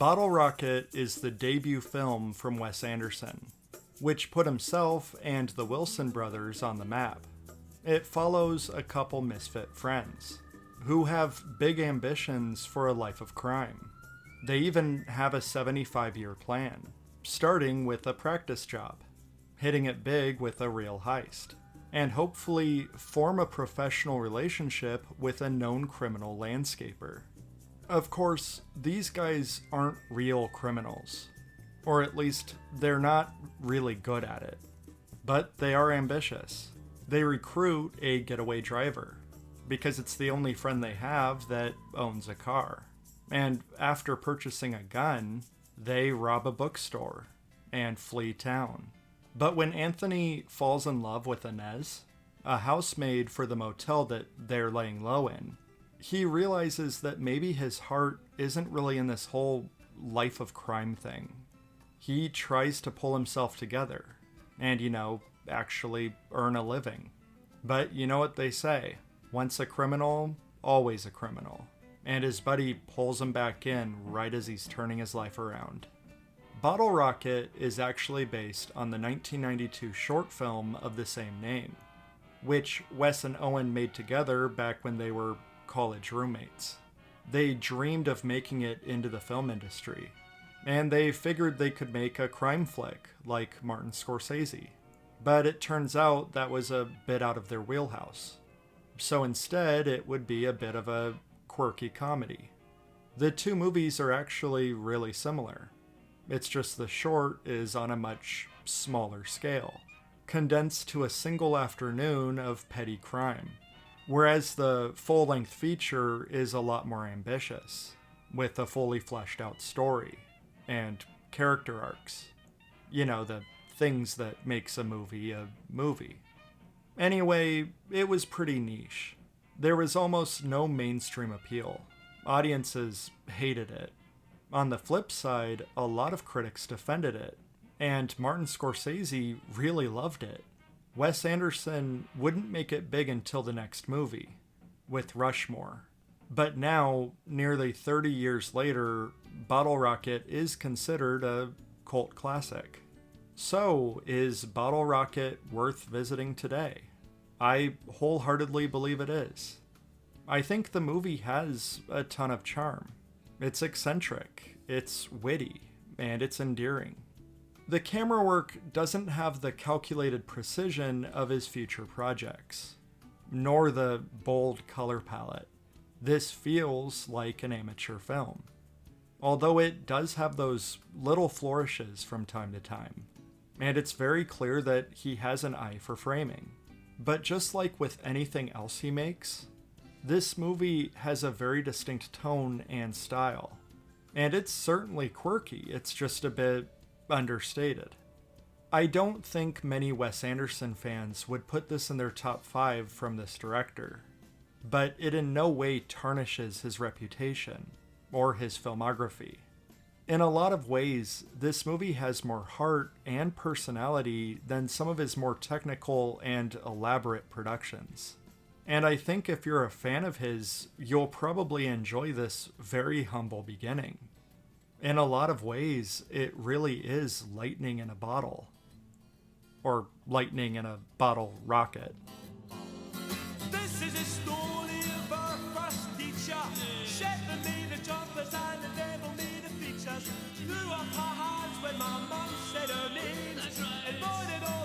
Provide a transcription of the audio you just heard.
Bottle Rocket is the debut film from Wes Anderson, which put himself and the Wilson brothers on the map. It follows a couple misfit friends who have big ambitions for a life of crime. They even have a 75-year plan, starting with a practice job, hitting it big with a real heist, and hopefully form a professional relationship with a known criminal landscaper. Of course, these guys aren't real criminals, or at least they're not really good at it, but they are ambitious. They recruit a getaway driver because it's the only friend they have that owns a car. And after purchasing a gun, they rob a bookstore and flee town. But when Anthony falls in love with Inez, a housemaid for the motel that they're laying low in, he realizes that maybe his heart isn't really in this whole life of crime thing. He tries to pull himself together and, actually earn a living. But you know what they say, once a criminal, always a criminal. And his buddy pulls him back in right as he's turning his life around. Bottle Rocket is actually based on the 1992 short film of the same name, which Wes and Owen made together back when they were college roommates. They dreamed of making it into the film industry, and they figured they could make a crime flick like Martin Scorsese. But it turns out that was a bit out of their wheelhouse. So instead, it would be a bit of a quirky comedy. The two movies are actually really similar. It's just the short is on a much smaller scale, condensed to a single afternoon of petty crime, whereas the full-length feature is a lot more ambitious, with a fully fleshed out story and character arcs. The things that makes a movie a movie. Anyway, it was pretty niche. There was almost no mainstream appeal. Audiences hated it. On the flip side, a lot of critics defended it, and Martin Scorsese really loved it. Wes Anderson wouldn't make it big until the next movie, with Rushmore. But now, nearly 30 years later, Bottle Rocket is considered a cult classic. So, is Bottle Rocket worth visiting today? I wholeheartedly believe it is. I think the movie has a ton of charm. It's eccentric, it's witty, and it's endearing. The camera work doesn't have the calculated precision of his future projects, nor the bold color palette. This feels like an amateur film, although it does have those little flourishes from time to time, and it's very clear that he has an eye for framing. But just like with anything else he makes, this movie has a very distinct tone and style. And it's certainly quirky, it's just a bit understated. I don't think many Wes Anderson fans would put this in their top 5 from this director, but it in no way tarnishes his reputation or his filmography. In a lot of ways, this movie has more heart and personality than some of his more technical and elaborate productions. And I think if you're a fan of his, you'll probably enjoy this very humble beginning. In a lot of ways, it really is lightning in a bottle. Or lightning in a bottle rocket. This is a story of our first teacher. Shepherd made the jumpers and the devil made the features. Threw up her hands when my mum said her name. That's right. And boy, did all